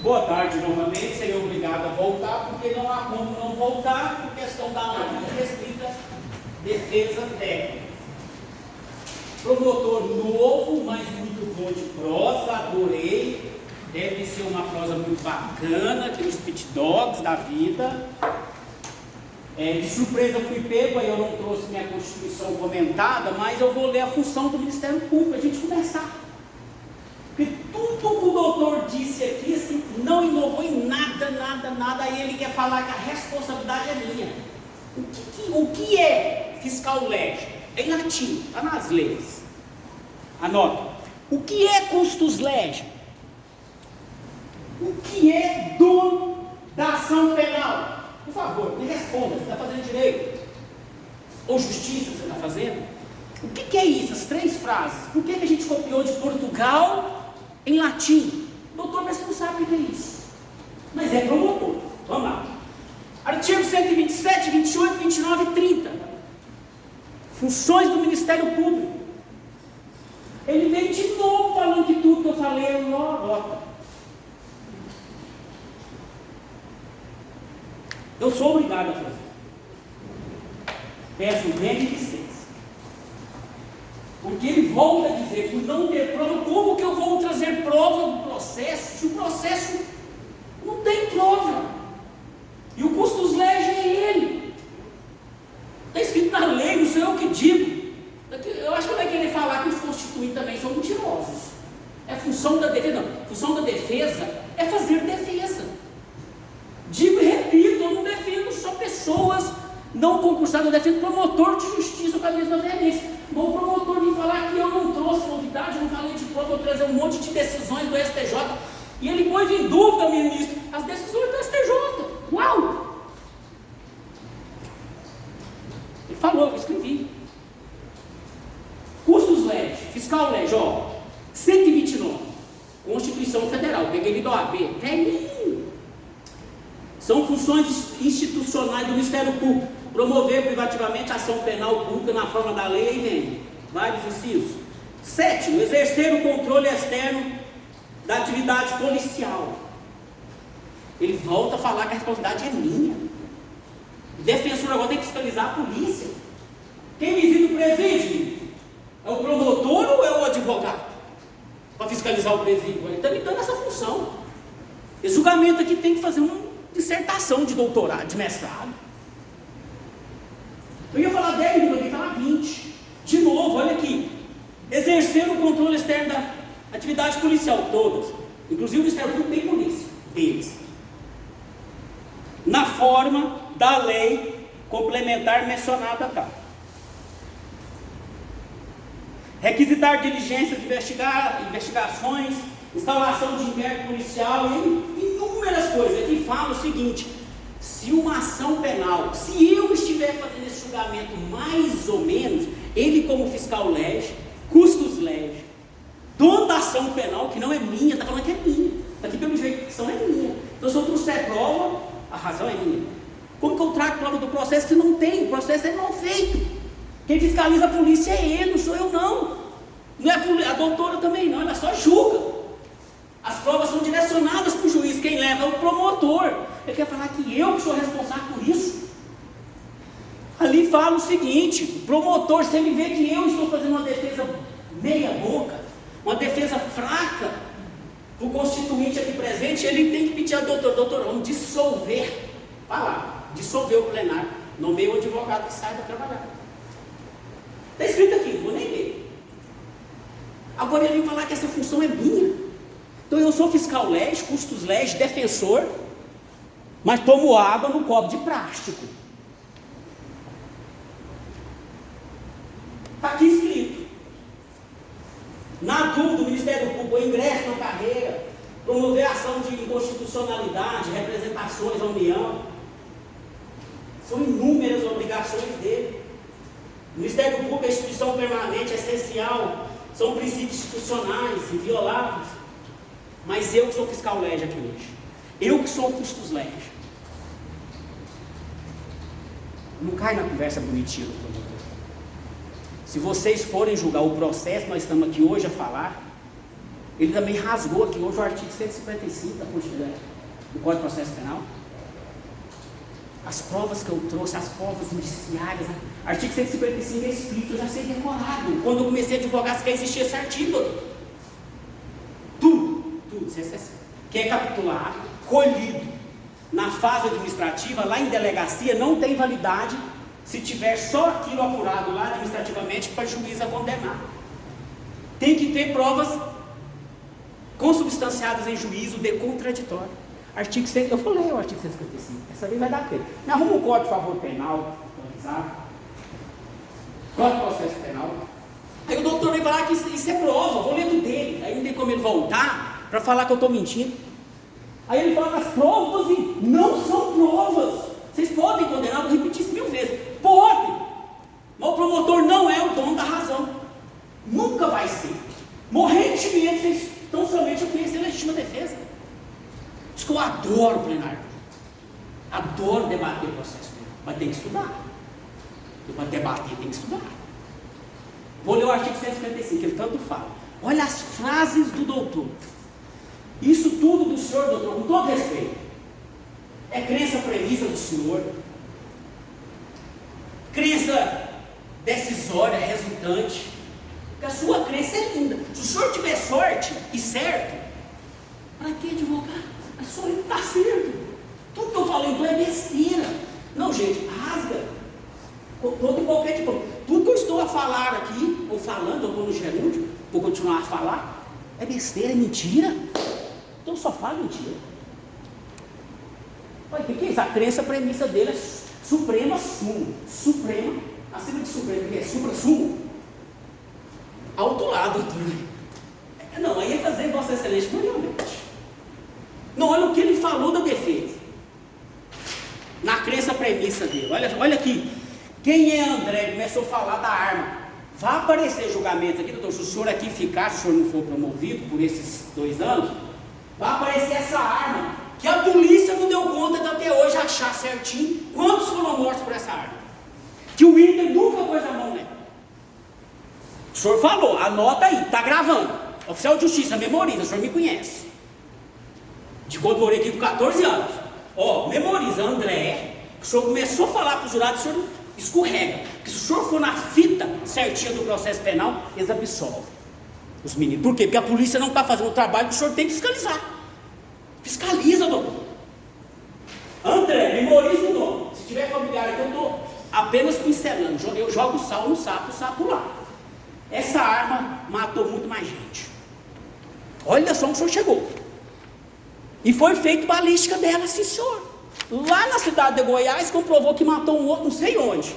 Boa tarde novamente, serei obrigado a voltar, porque não há como não voltar por questão da ordem restrita, defesa técnica. Promotor novo, mas muito bom de prosa, adorei. Deve ser uma prosa muito bacana, aqueles pit dogs da vida. De surpresa fui pego, aí eu não trouxe minha Constituição comentada, mas eu vou ler a função do Ministério Público, a gente conversar. Porque tudo que o doutor disse aqui, assim, não inovou em nada, aí ele quer falar que a responsabilidade é minha. O que é fiscal legis? É em latim, está nas leis. Anota. O que é custos legis? O que é dono da ação penal? Por favor, me responda, você está fazendo direito? Ou justiça você está fazendo? O que é isso, as três frases? Por que a gente copiou de Portugal em latim? Doutor, mas você não sabe o que é isso. Mas é promotor. Vamos lá. Artigo 127, 28, 29 e 30. Funções do Ministério Público. Ele vem de novo falando que tudo que eu falei é lorota. Eu sou obrigado a fazer. Peço grande licença. Porque ele volta a dizer, por não ter prova, como que eu vou trazer prova do processo, se o processo não tem prova? E o custos legis é ele. Está escrito na lei, não sou eu que digo. Eu acho que ele vai querer falar que os constituintes também são mentirosos. É função da defesa, não. Função da defesa é fazer defesa. Digo e repito, eu não defendo só pessoas não concursadas, eu defendo promotor de justiça com a mesma veemência. Mas o promotor vem falar que eu não trouxe novidade, eu não falei de prova, eu trazer um monte de decisões do STJ. E ele pôs em dúvida, ministro, as decisões do STJ. Uau! Ele falou, eu escrevi. Custos legis, fiscal legis, 129. Constituição Federal, peguei ele da OAB, velhinho. São funções institucionais do Ministério Público. Promover privativamente a ação penal pública na forma da lei e vem. Vários incisos. 7. Exercer o controle externo da atividade policial. Ele volta a falar que a responsabilidade é minha. O defensor agora tem que fiscalizar a polícia. Quem visita o presídio? É o promotor ou é o advogado? Para fiscalizar o presídio. Ele está me dando essa função. Esse julgamento aqui tem que fazer uma dissertação de doutorado, de mestrado. Eu ia falar 10 minutos, eu ia falar 20. De novo, olha aqui. Exercer o controle externo da atividade policial, todas. Inclusive o Ministério Público tem polícia, deles. Na forma da lei complementar mencionada cá. Requisitar diligências, investigações, instalação de inquérito policial e inúmeras coisas. Aqui fala o seguinte: se uma ação penal, se eu estiver fazendo esse julgamento mais ou menos, ele como fiscal legis, custos legis, dono da ação penal, que não é minha, está falando que é minha, aqui pelo jeito que ação é minha, então se eu trouxer prova, a razão é minha. Como que eu trago prova do processo se não tem? O processo é mal feito. Quem fiscaliza a polícia é ele, não sou eu não. Não é a doutora também não, ela só julga. As provas são direcionadas para o juiz, quem leva é o promotor. Ele quer falar que eu que sou responsável por isso. Ali fala o seguinte: o promotor, se ele vê que eu estou fazendo uma defesa meia boca, uma defesa fraca, o constituinte aqui presente, ele tem que pedir ao doutor, vamos dissolver, vai lá, dissolver o plenário, nomeia o advogado que saiba trabalhar. Está escrito aqui, não vou nem ler. Agora ele vem falar que essa função é minha. Então eu sou fiscal legis, custos legis, defensor, mas tomo água no copo de plástico. Está aqui escrito. Na dúvida, o Ministério Público, o ingresso na carreira, promover a ação de inconstitucionalidade, representações à União. São inúmeras obrigações dele. O Ministério Público é instituição permanente, essencial, são princípios institucionais, invioláveis. Mas eu que sou fiscal legis aqui hoje, eu que sou custos legis, não cai na conversa bonitinha do promotor. Se vocês forem julgar o processo, nós estamos aqui hoje a falar, Ele também rasgou aqui hoje o artigo 155 da Constituição do Código de Processo Penal. As provas que eu trouxe, as provas indiciárias, artigo 155 é escrito, eu já sei decorado. Quando eu comecei a advogar, que existia esse artigo, doutor. Tudo, que é capturado, colhido na fase administrativa, lá em delegacia, não tem validade se tiver só aquilo apurado lá administrativamente para juiz a condenar. Tem que ter provas consubstanciadas em juízo de contraditório. Artigo 100, eu falei o artigo 155, essa lei vai dar tempo. Me arruma o Código de Favor Penal, Código de Processo Penal. Aí o doutor vai falar que isso é prova, vou ler do dele. Aí não tem como ele voltar para falar que eu estou mentindo. Aí ele fala que as provas não são provas. Vocês podem condenar, vou repetir isso 1000 vezes. Pode, mas o promotor não é o dono da razão. Nunca vai ser. Morrendo de medo, vocês tão somente eu conhecer a legítima defesa. Diz que eu adoro plenário. Adoro debater o processo penal. Mas tem que estudar. E para debater tem que estudar. Vou ler o artigo 155, ele tanto fala. Olha as frases do doutor. Isso tudo do senhor, doutor, com todo respeito, é crença prevista do senhor, crença decisória, resultante, porque a sua crença é linda. Se o senhor tiver sorte e certo, para que advogar? É só ele estar certo. Tudo que eu falei então é besteira. Não, gente, rasga todo e qualquer tipo. Tudo que eu estou a falar aqui, ou falando, ou no gerúndio, vou continuar a falar, é besteira, é mentira. Então só fala mentira. Olha, o que é isso? A crença, a premissa dele é suprema sumo. Suprema, acima de suprema, que é supra-sumo. Alto lado, doutor. Não, aí é fazer Vossa Excelência realmente. Não, olha o que ele falou da defesa. Na crença, a premissa dele. Olha aqui. Quem é André? Começou a falar da arma. Vai aparecer julgamento aqui, doutor. Se o senhor aqui ficar, se o senhor não for promovido por esses 2 anos, vai aparecer essa arma, que a polícia não deu conta de até hoje achar certinho quantos foram mortos por essa arma. Que o Inter nunca pôs a mão nela. O senhor falou, anota aí, está gravando. Oficial de Justiça, memoriza, o senhor me conhece. De quando eu morei aqui com 14 anos. Ó, memoriza, André. O senhor começou a falar para o jurado, o senhor escorrega. Porque se o senhor for na fita certinha do processo penal, eles absolvem os meninos. Por quê? Porque a polícia não está fazendo o trabalho que o senhor tem que fiscalizar. Fiscaliza, doutor. André, memoriza o nome. Se tiver familiar aqui, eu estou apenas pincelando. Eu jogo sal no sapo, o sapo lá. Essa arma matou muito mais gente. Olha só onde o senhor chegou. E foi feita balística dela, sim, senhor. Lá na cidade de Goiás, comprovou que matou um outro, não sei onde.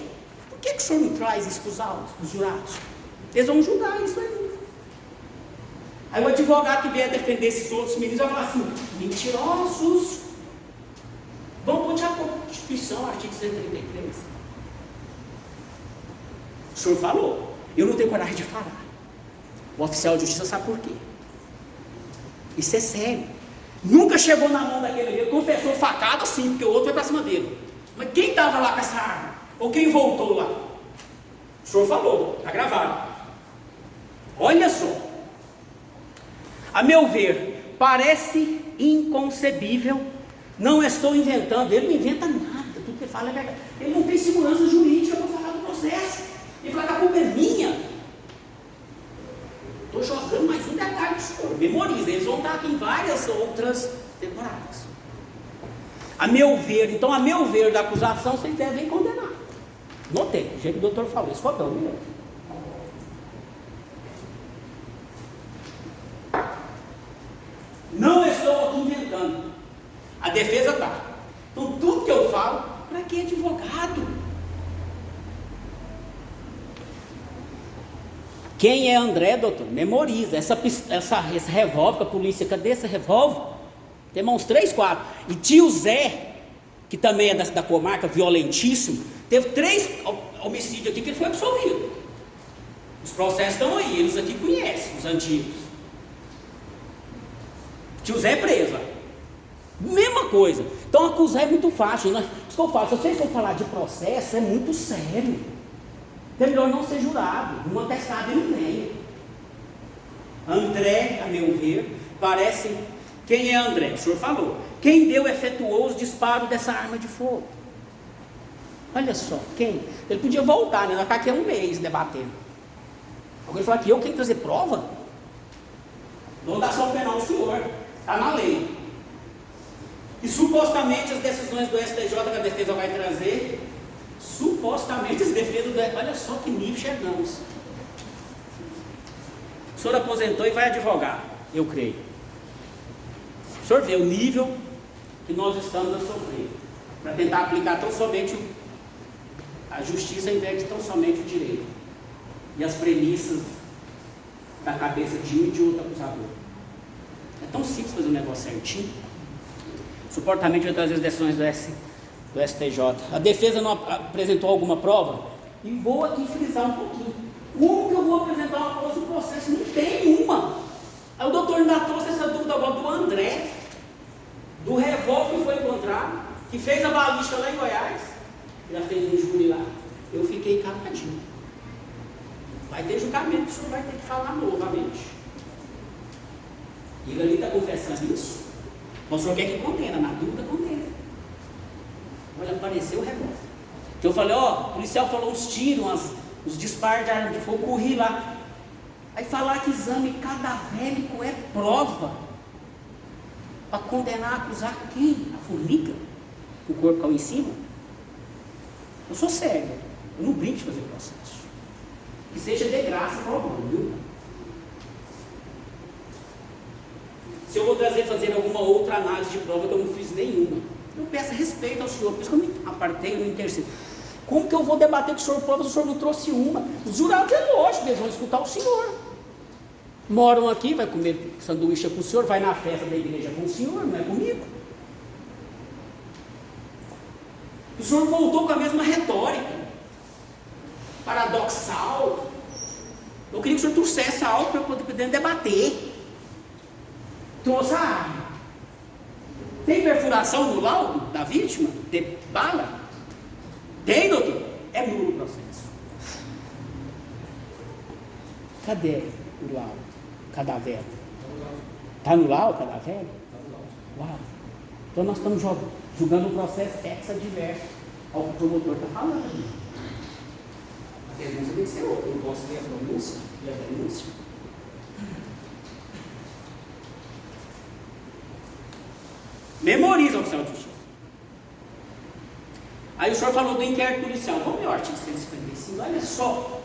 Por que o senhor não traz isso para os jurados? Eles vão julgar isso aí. Aí o advogado que vier defender esses outros meninos vai falar assim: mentirosos. Vamos pôr de acordo com a Constituição, artigo 133. O senhor falou. Eu não tenho coragem de falar. O oficial de justiça sabe por quê. Isso é sério. Nunca chegou na mão daquele ali. Ele confessou facada sim, porque o outro foi para cima dele. Mas quem estava lá com essa arma? Ou quem voltou lá? O senhor falou, está gravado. Olha só. A meu ver, parece inconcebível. Não estou inventando. Ele não inventa nada. Tudo que ele fala é verdade. Ele não tem segurança jurídica para falar do processo. Ele fala que a culpa é minha. Estou jogando mais um detalhe para o senhor. Memoriza. Eles vão estar aqui em várias outras temporadas. A meu ver, então, a meu ver da acusação, vocês devem condenar. Notei. O jeito que o doutor falou. Escotão, né? Não estou aqui inventando. A defesa está. Então, tudo que eu falo, para que advogado? Quem é André, doutor? Memoriza. Esse revólver, a polícia, cadê esse revólver? Tem uns 3, 4. E tio Zé, que também é da comarca, violentíssimo, teve 3 homicídios aqui que ele foi absolvido. Os processos estão aí, eles aqui conhecem, os antigos. Tio Zé é preso. Mesma coisa. Então acusar é muito fácil. Né? Isso que eu falo, se vocês for falar de processo, é muito sério. É melhor não ser jurado. Um atestado ele não tem. André, a meu ver, parece... Quem é André? O senhor falou. Quem efetuou os disparos dessa arma de fogo? Olha só, quem? Ele podia voltar, né? Nós ficar aqui há um mês debatendo. Alguém falou que eu tenho que trazer prova? Não dá só o penal ao senhor. Está na lei. E supostamente as decisões do STJ que a defesa vai trazer, supostamente as defesas do... Olha só que nível chegamos. O senhor aposentou e vai advogar, eu creio. O senhor vê o nível que nós estamos a sofrer, para tentar aplicar tão somente a justiça, ao invés de tão somente o direito. E as premissas da cabeça de um e de outro acusador. É tão simples fazer um negócio certinho. Supostamente vai trazer as decisões do STJ. A defesa não apresentou alguma prova? E vou aqui frisar um pouquinho. Como que eu vou apresentar uma prova no processo? Não tem uma. Aí o doutor ainda trouxe essa dúvida agora do André, do revólver que foi encontrado, que fez a balística lá em Goiás, já fez um júri lá. Eu fiquei caladinho. Vai ter julgamento, o senhor vai ter que falar novamente. Ele ali está confessando isso. O senhor quer que condena, na dúvida condena. Olha, apareceu o revólver. Eu falei, o policial falou uns tiros, os disparos de arma de fogo, corri lá. Aí falar que exame cadavérico é prova para condenar, acusar quem? A formiga? O corpo caiu em cima? Eu sou sério, eu não brinco de fazer processo. Que seja de graça para o mundo, viu? Se eu vou fazer alguma outra análise de prova que eu não fiz nenhuma, eu peço respeito ao senhor, por isso que eu me apartei, eu não intercedi. Como que eu vou debater com o senhor prova se o senhor não trouxe uma? Os jurados é lógico, eles vão escutar o senhor. Moram aqui, vai comer sanduíche com o senhor, vai na festa da igreja com o senhor, não é comigo. O senhor voltou com a mesma retórica, paradoxal. Eu queria que o senhor trouxesse algo para eu poder debater. Trouxe a arma. Tem perfuração no laudo da vítima? De bala? Tem, doutor? É nulo o processo. Cadê o laudo? Cadáver? Está no laudo, cadáver? Uau! Então nós estamos julgando o processo ex-adverso ao que o promotor está falando. A denúncia tem que ser outra. Eu não posso ler a pronúncia e a denúncia. Memoriza, oficial de justiça. Aí o senhor falou do inquérito policial. Vamos ver o artigo 155. Olha só.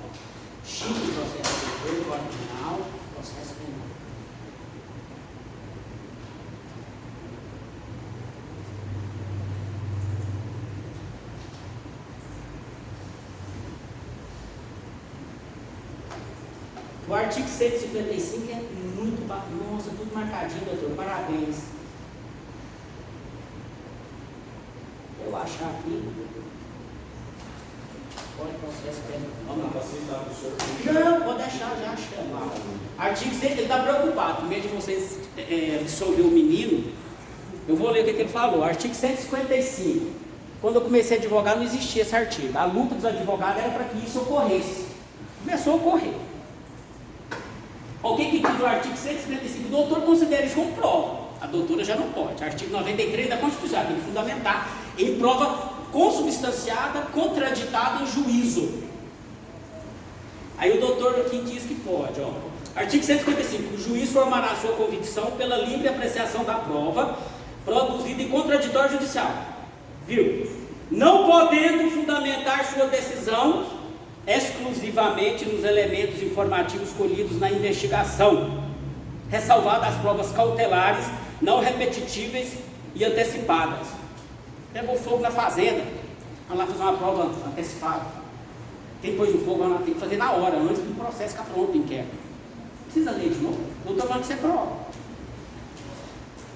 Chique processo do original, processo penal. O artigo 155 é muito bacana. Nossa, tudo marcadinho, doutor. Parabéns. Eu achar aqui. Pode processo penal. Não, pode deixar já chamar. Artigo 100, ele está preocupado. Com medo de vocês absolver o menino, eu vou ler o que ele falou. Artigo 155. Quando eu comecei a advogar, não existia esse artigo. A luta dos advogados era para que isso ocorresse. Começou a ocorrer. O que diz o artigo 155? O doutor considera isso como prova. A doutora já não pode. Artigo 93 da Constituição tem que fundamentar em prova consubstanciada, contraditada em juízo. Aí o doutor aqui diz que pode. Artigo 155. O juiz formará sua convicção pela livre apreciação da prova produzida em contraditório judicial. Viu? Não podendo fundamentar sua decisão exclusivamente nos elementos informativos colhidos na investigação, ressalvadas as provas cautelares, não repetitíveis e antecipadas. Pegou fogo na fazenda, vamos lá fazer uma prova antecipada. Quem pôs o fogo, vamos lá, tem que fazer na hora, antes do processo ficar pronto o inquérito. Não precisa ler de novo, não estou falando que isso é prova.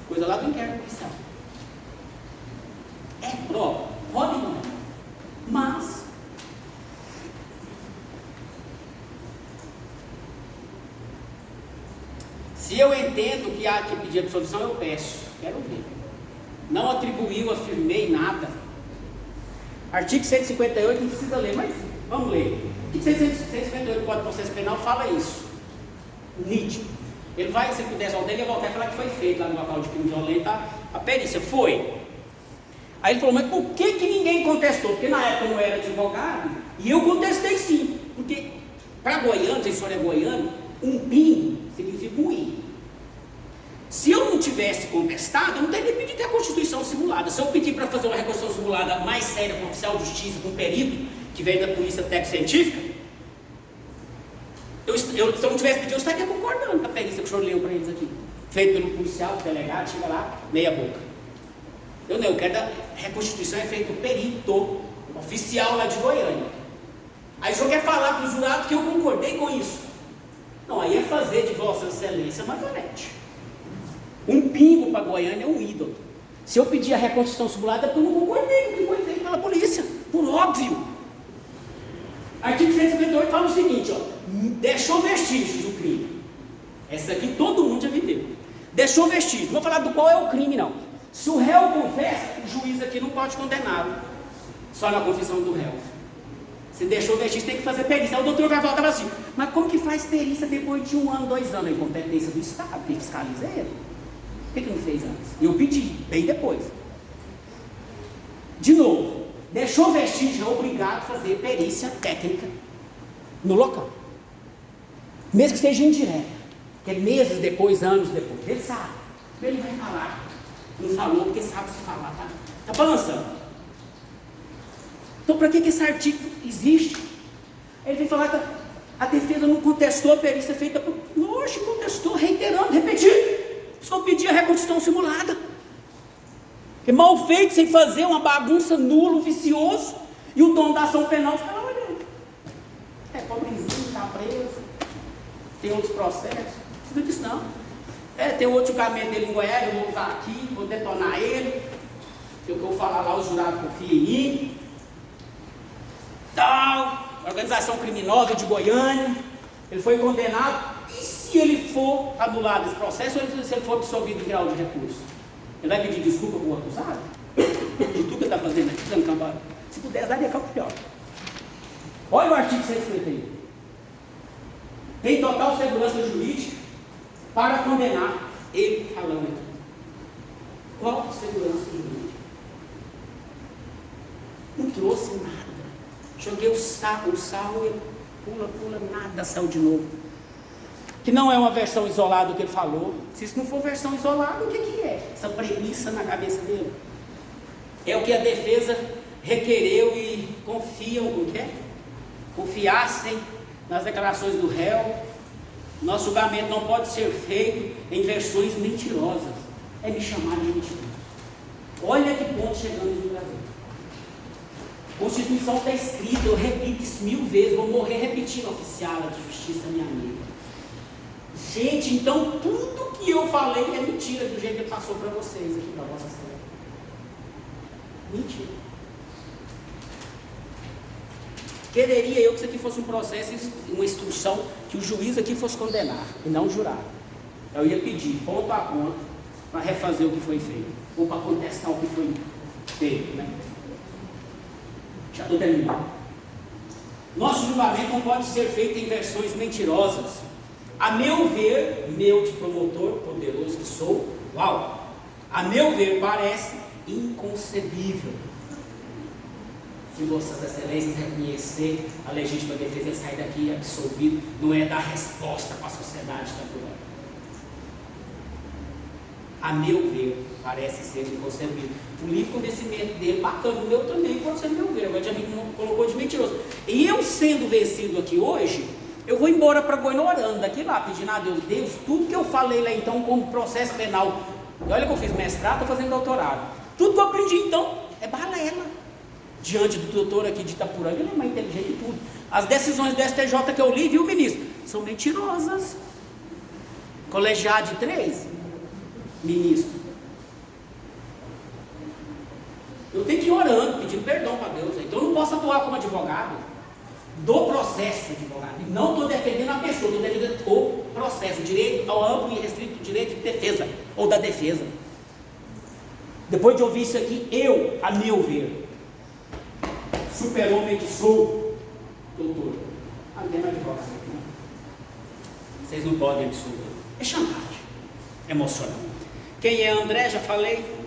Coisa lá do inquérito policial. É prova, pode não é, mas se eu entendo que há que pedir absolvição, eu peço. Quero ver. Não atribuiu, afirmei nada. Artigo 158, não precisa ler, mas vamos ler. O que 158 do Código de Processo Penal fala isso? Nítido. Ele vai, se pudesse voltar, ele ia voltar e falar que foi feito lá no local de crime violento a perícia. Foi. Aí ele falou, mas por que ninguém contestou? Porque na época eu não era advogado, e eu contestei sim. Porque para goiano, se a senhora é goiano, um pingo significa um i. Se eu não tivesse contestado, eu não teria pedido reconstituição simulada. Se eu pedir para fazer uma reconstituição simulada mais séria com o oficial de justiça, com um perito, que vem da polícia técnico-científica, se eu não tivesse pedido, eu estaria concordando com a perícia que o senhor leu para eles aqui. Feito pelo policial, delegado, chega lá, meia boca. Eu quero da reconstituição é feita o perito oficial lá de Goiânia. Aí o senhor quer falar para o jurado que eu concordei com isso. Não, aí é fazer de Vossa Excelência marionete. Um pingo para Goiânia é um ídolo. Se eu pedir a reconstituição simulada, é porque eu não concordei com o que foi feito pela polícia, por óbvio. Artigo 158 fala o seguinte, ó, deixou vestígios do crime. Essa aqui todo mundo já viveu. Deixou vestígios. Não vou falar do qual é o crime, não. Se o réu confessa, o juiz aqui não pode condená-lo. Só na confissão do réu. Se deixou vestígios, tem que fazer perícia. Aí o doutor vai voltar e fala assim, mas como que faz perícia depois de 1 ano, 2 anos? A incompetência do Estado, que fiscaliza ele. Por que não fez antes? Eu pedi, bem depois. De novo, deixou vestígio, é obrigado a fazer perícia técnica no local. Mesmo que seja indireta, que é meses depois, anos depois. Ele sabe, ele vai falar. Não falou porque sabe se falar, tá balançando. Então, para que esse artigo existe? Ele vem falar que a defesa não contestou a perícia feita por... Lógico, contestou, reiterando, repetindo. Só pedia reconstituição simulada. Que mal feito, sem fazer uma bagunça, nulo, vicioso, e o dono da ação penal fica lá olhando. É pobrezinho, está preso, tem outros processos, não precisa disso não. Tem outro julgamento dele em Goiás, eu vou usar aqui, vou detonar ele, que o que eu vou falar lá, os jurados confiam em mim. Tal, organização criminosa de Goiânia, ele foi condenado. E se ele for anulado esse processo, ou se ele for absolvido em grau de recurso? Ele vai pedir desculpa para o acusado? De tudo que ele está fazendo aqui, dando cambada. Se puder, daria cá o pior. Olha o artigo 151. Tem total segurança jurídica para condenar ele falando aqui. Qual segurança jurídica? Não trouxe nada. Joguei o sal e pula, nada saiu de novo. Que não é uma versão isolada do que ele falou. Se isso não for versão isolada, o que é? Essa premissa na cabeça dele. É o que a defesa requereu e confiassem nas declarações do réu. Nosso julgamento não pode ser feito em versões mentirosas. É me chamar de mentiroso. Olha que ponto chegamos no Brasil. A Constituição está escrita, eu repito isso 1000 vezes, vou morrer repetindo, oficial de justiça, minha amiga. Gente, então tudo que eu falei é mentira do jeito que ele passou para vocês aqui, para a vossa cidade. Mentira. Quereria eu que isso aqui fosse um processo, uma instrução, que o juiz aqui fosse condenar, e não jurar. Eu ia pedir, ponto a ponto, para refazer o que foi feito, ou para contestar o que foi feito, né? Já estou terminando. Nosso julgamento não pode ser feito em versões mentirosas. A meu ver, meu de promotor poderoso que sou, a meu ver parece inconcebível. Se Vossas Excelências reconhecer a legítima defesa e sair daqui absolvido, não é dar resposta para a sociedade também. A meu ver, parece ser inconcebível. O livro com conhecimento dele, bacana, o meu também pode ser meu ver. Agora já me colocou de mentiroso. E eu sendo vencido aqui hoje, eu vou embora para Goiânia orando daqui lá, pedindo a Deus, tudo que eu falei lá então como processo penal, olha que eu fiz mestrado, estou fazendo doutorado, tudo que eu aprendi então é balela, diante do doutor aqui de Itapuranga, ele é mais inteligente que tudo. As decisões do STJ que eu li, viu, ministro, são mentirosas. Colegiado de 3, ministro. Eu tenho que ir orando, pedindo perdão para Deus, então eu não posso atuar como advogado do processo de advogado. Não estou defendendo a pessoa, estou defendendo o processo, direito ao amplo e restrito direito de defesa, ou da defesa. Depois de ouvir isso aqui, eu, a meu ver, super-homem que sou, doutor, não tem mais advogado aqui, não. Vocês não podem absolver. É chantagem emocional. Quem é André, já falei.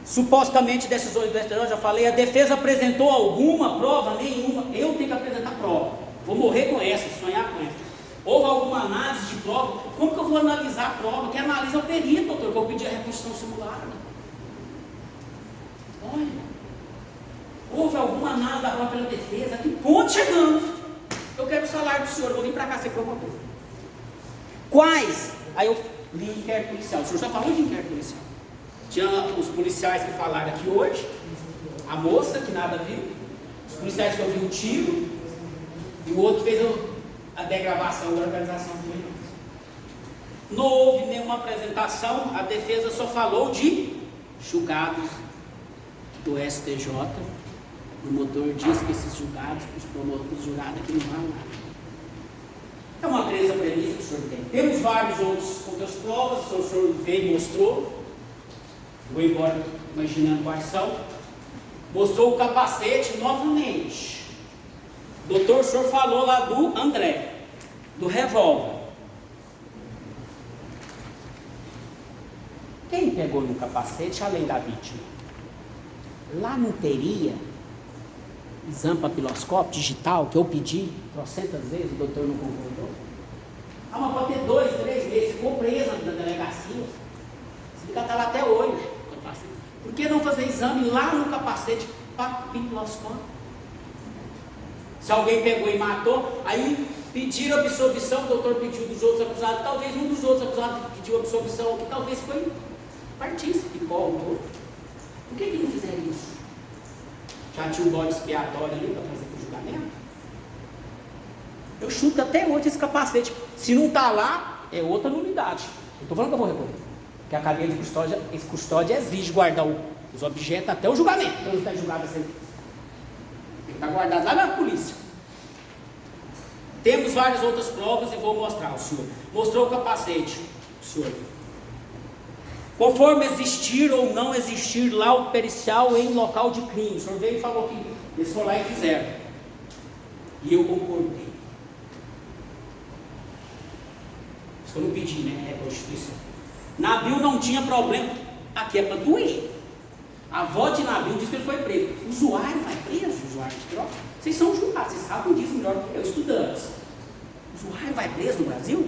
Supostamente decisões do STJ, já falei. A defesa apresentou alguma prova? Nenhuma. Eu tenho que apresentar prova. Vou morrer com essa, sonhar com essa. Houve alguma análise de prova? Como que eu vou analisar a prova? Quem analisa é o perito, doutor, que eu pedi a reconstrução simulada. Olha, houve alguma análise da prova pela defesa? A que ponto chegamos? Eu quero o salário do senhor, eu vou vir para cá ser promotor. Quais? Aí eu li inquérito policial. O senhor já falou de inquérito policial. Tinha os policiais que falaram aqui hoje, a moça que nada viu, os policiais que ouviram o tiro, e o outro fez a degravação da organização do criminoso. Não houve nenhuma apresentação, a defesa só falou de julgados do STJ. O promotor diz que esses julgados, os jurados aqui não vão nada. É uma crença premissa que o senhor tem. Temos vários outras provas, o senhor veio e mostrou. Vou embora imaginando quais são. Mostrou o capacete novamente. Doutor, o senhor falou lá do André, do revólver. Quem pegou no capacete além da vítima? Lá não teria exame papiloscópio digital que eu pedi trocentas vezes, o doutor não concordou? Ah, mas pode ter 2, 3 meses, ficou presa na delegacia. Esse fica lá até hoje. Por que não fazer exame lá no capacete papiloscópio? Se alguém pegou e matou, aí pediram absolvição, o doutor pediu dos outros acusados, talvez um dos outros acusados pediu absolvição, que talvez foi partícipe, coautor. Por que não fizeram isso? Já tinha um bode expiatório ali para trazer para o julgamento? Eu chuto até hoje esse capacete. Se não está lá, é outra nulidade. Eu estou falando que eu vou recorrer. Porque a cadeia de custódia exige guardar os objetos até o julgamento. Então não está julgado assim. Ele está guardado lá na polícia. Temos várias outras provas e vou mostrar ao senhor. Mostrou o capacete, o senhor. Conforme existir ou não existir laudo pericial em local de crime. O senhor veio e falou que eles foram lá e fizeram. E eu concordei. Isso eu não pedi, né? É a Constituição. Nabil não tinha problema. Aqui é para doer. A avó de Nabil disse que ele foi preso. O usuário vai preso, o usuário de droga. Vocês são julgados, vocês sabem disso melhor que eu, estudantes. O usuário vai preso no Brasil?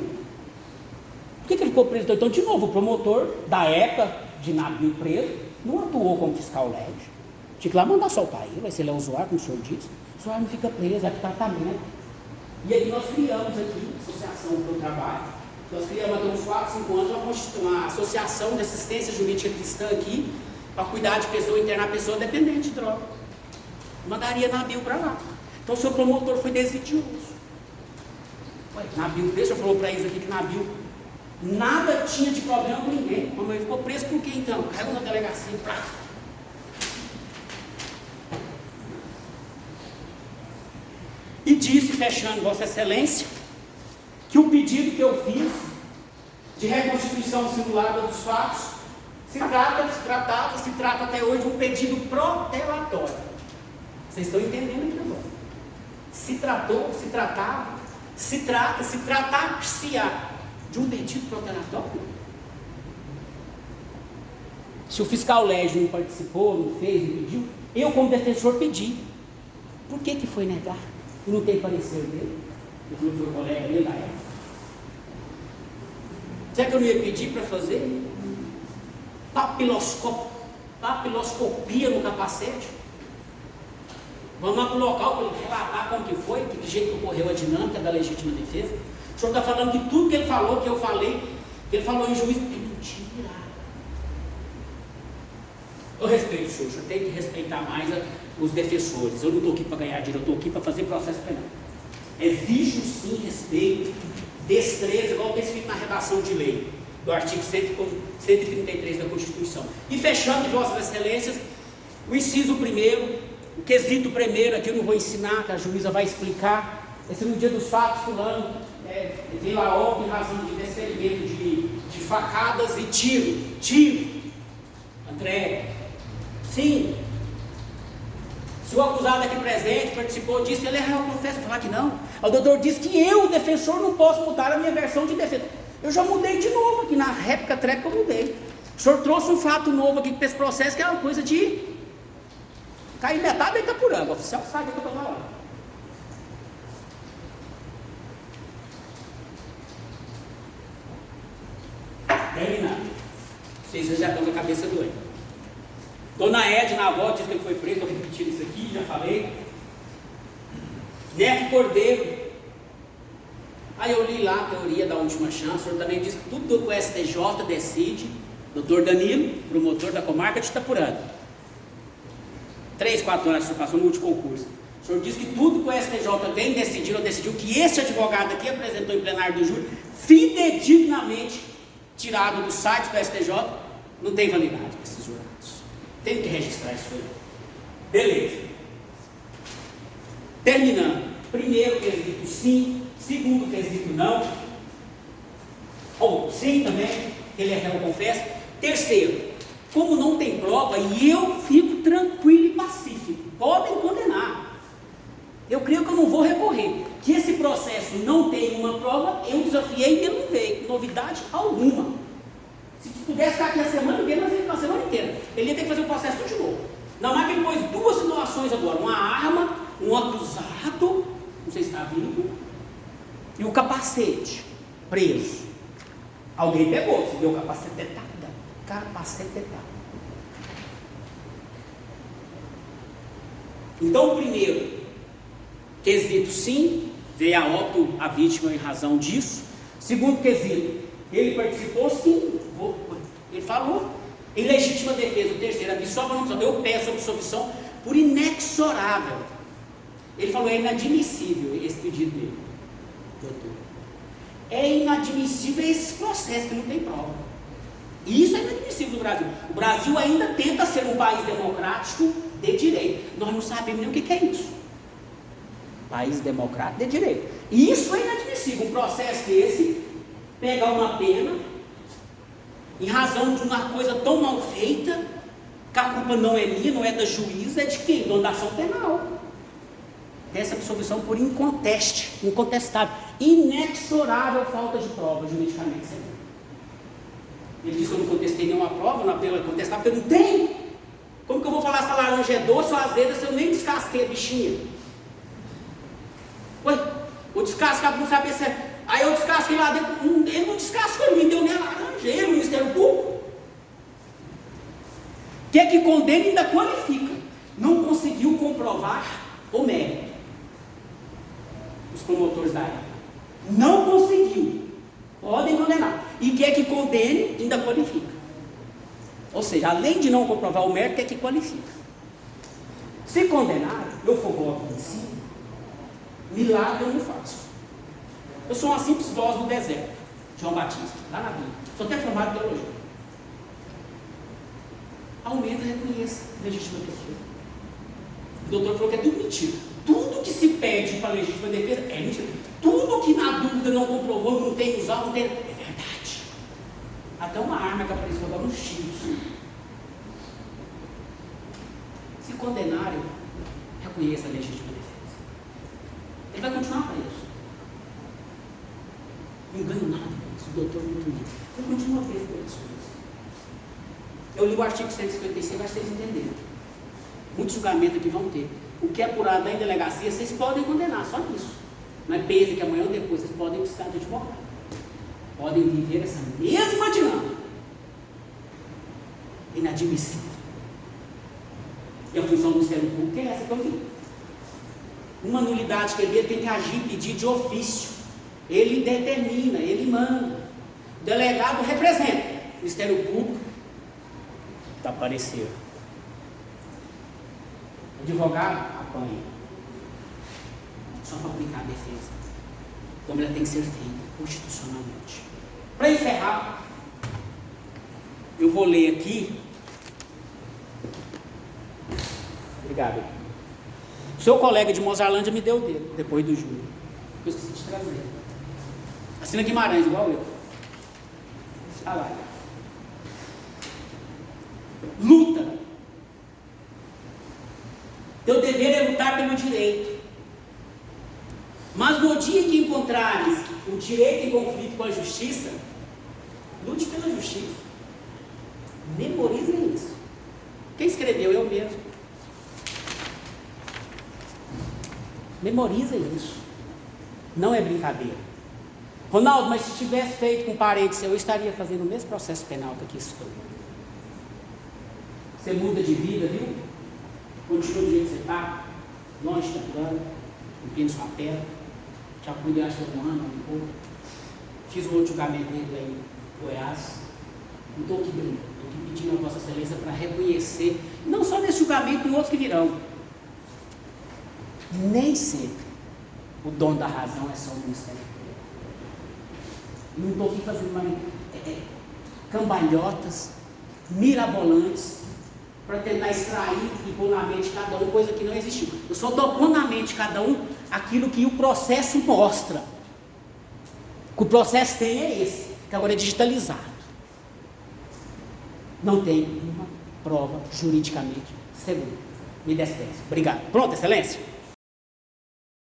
Por que ele ficou preso? Então, de novo, o promotor da época de Nabil preso não atuou como fiscal leve. Tinha que lá mandar soltar ele, se ele é usuário, como o senhor disse. O usuário não fica preso, é tratamento. E aí nós criamos aqui, Associação do Trabalho. Nós criamos há uns 4, 5 anos uma associação de assistência jurídica cristã aqui, para cuidar de pessoa, internar pessoa dependente de droga. Mandaria Nabil para lá. Então o seu promotor foi desidioso. Nabil preso, já falou para eles aqui que Nabil nada tinha de problema com ninguém. Mas ele ficou preso por quê então? Caiu na delegacia, pra... E disse, fechando, Vossa Excelência, que o pedido que eu fiz de reconstituição simulada dos fatos se trata até hoje de um pedido protelatório. Vocês estão entendendo aqui agora? Se tratar-se-á de um pedido protelatório? Se o fiscal Légio não participou, não fez, não pediu, eu como defensor pedi. Por que foi negar? E não tem parecer dele? Eu fui meu colega dele da época. Será que eu não ia pedir para fazer papiloscopia no capacete? Vamos lá para o local para ele relatar como que foi, de que jeito que ocorreu a dinâmica da legítima defesa. O senhor está falando que tudo que ele falou, que eu falei, que ele falou em juízo, é mentira. Eu respeito o senhor tem que respeitar mais os defensores. Eu não estou aqui para ganhar dinheiro, eu estou aqui para fazer processo penal. Exijo sim respeito, destreza, igual está escrito na redação de lei, do artigo 133 da Constituição. E fechando, Vossas Excelências, o inciso primeiro, o quesito primeiro, aqui eu não vou ensinar, que a juíza vai explicar. Esse no dia dos fatos, fulano veio a óbito em razão de desferimento de facadas e tiro. André, sim. Se o acusado aqui presente participou disso, ele é réu, confesso, falar que não. O doutor diz que eu, o defensor, não posso mudar a minha versão de defesa. Eu já mudei de novo aqui, na réplica treca eu mudei. O senhor trouxe um fato novo aqui para esse processo, que é uma coisa de cair metade da Itapuranga. O oficial sabe o que eu estou falando. Terminando. Vocês já estão com a cabeça doente. Dona Edna, a avó, disse que ele foi preso. Estou repetindo isso aqui, já falei. Neto Cordeiro. Aí eu li lá a teoria da última chance. O senhor também disse que tudo que o STJ decide. Doutor Danilo, promotor da comarca de Itapuranga. 3, 4 anos que o senhor passou no último concurso. O senhor disse que tudo que o STJ vem decidir ou decidiu que este advogado aqui apresentou em plenário do júri, fidedignamente tirado do site do STJ, não tem validade para esses jurados. Tem que registrar isso aí. Beleza. Terminando. Primeiro quesito sim, segundo quesito não. Ou sim também, ele é réu, confesso. Terceiro, como não tem prova, e eu fico tranquilo e pacífico, podem condenar. Eu creio que eu não vou recorrer. Que esse processo não tem uma prova, eu desafiei e ele não veio. Novidade alguma. Se pudesse ficar aqui a semana inteira, nós ia ficar a semana inteira. Ele ia ter que fazer o processo tudo de novo. Na máquina ele pôs duas situações agora: uma arma, um acusado, não sei se está vivo, e o capacete, preso. Alguém pegou, você deu o capacete detalhado. Capacete detalhado. Então, o primeiro quesito, sim, veio a óbito a vítima em razão disso. Segundo quesito, ele participou, sim, ele falou. Em legítima defesa, o terceiro, absolva ou não absolva? Eu peço absolvição por inexorável. Ele falou, é inadmissível esse pedido dele, doutor. É inadmissível esse processo que não tem prova. E isso é inadmissível no Brasil. O Brasil ainda tenta ser um país democrático de direito. Nós não sabemos nem o que é isso. País democrático de direito. E isso é inadmissível. Um processo desse, pegar uma pena, em razão de uma coisa tão mal feita, que a culpa não é minha, não é da juíza, é de quem? Dono da ação penal. Essa absolvição por incontestável, inexorável falta de prova juridicamente. Ele disse que eu não contestei nenhuma prova, não apelo a contestar, porque eu não tenho. Como que eu vou falar se a laranja é doce ou azeda se eu nem descasquei a bichinha? Ué, o descascado não sabia se é... Aí eu descasquei lá dentro, ele não descascou, ele me deu nem a laranja, ele, o Ministério Público. Que é que condena e ainda qualifica. Não conseguiu comprovar o mérito. Os promotores da época. Não conseguiu. Podem condenar. E quer que condene, ainda qualifica. Ou seja, além de não comprovar o mérito, quer que qualifica. Se condenar, eu for voto em si, milagre eu não faço. Eu sou uma simples voz do deserto, João Batista, lá na Bíblia. Sou até formado em teologia. Ao menos reconheça legítima defesa. O doutor falou que é tudo mentira. Tudo que se pede para legítima defesa é mentira. Tudo que na dúvida não comprovou, não tem usado, não tem... É verdade. Até uma arma que apareceu agora nos tiros. Se condenarem, reconheça a legítima defesa. Ele vai continuar preso. Não ganho nada com isso. O doutor não muito lindo. Ele continua preso por isso. Eu li o artigo 156 para vocês entenderem. Muitos julgamentos aqui vão ter. O que é apurado em delegacia, vocês podem condenar, só nisso. Mas pense que amanhã ou depois vocês podem precisar de advogado. Podem viver essa mesma dinâmica. Inadmissível. E a função do Ministério Público é essa que eu vi. Uma nulidade que ele tem que agir, pedir de ofício. Ele determina, ele manda. O delegado representa. O Ministério Público dá parecer. O advogado apanha. Só para aplicar a defesa. Como ela tem que ser feita constitucionalmente. Para encerrar, eu vou ler aqui. Obrigado. O seu colega de Mozarlândia me deu o dedo, depois do júri. Eu esqueci de trazer. Assina Guimarães, igual eu. Está lá. Luta. Teu dever é lutar pelo direito. Mas no dia que encontrares o direito em conflito com a justiça, lute pela justiça. Memorizem isso. Quem escreveu? Eu mesmo. Memorizem isso. Não é brincadeira. Ronaldo, mas se tivesse feito com um parente seu, eu estaria fazendo o mesmo processo penal que aqui estou. Você muda de vida, viu? Continua do jeito que você está, longe da plana, limpando sua pele. Já cuidei, acho que um ano, um pouco. Fiz um outro julgamento dele lá em Goiás. Não estou aqui brincando, estou aqui pedindo a Vossa Excelência para reconhecer, não só nesse julgamento, em outros que virão. Nem sempre o dono da razão é só o Ministério Público. Não estou aqui fazendo cambalhotas, mirabolantes, para tentar extrair e pôr na mente de cada um coisa que não existiu. Eu só dou pôr na mente de cada um aquilo que o processo mostra. O que o processo tem é esse, que agora é digitalizado. Não tem uma prova juridicamente segura. Me despeço. Obrigado. Pronto, Excelência?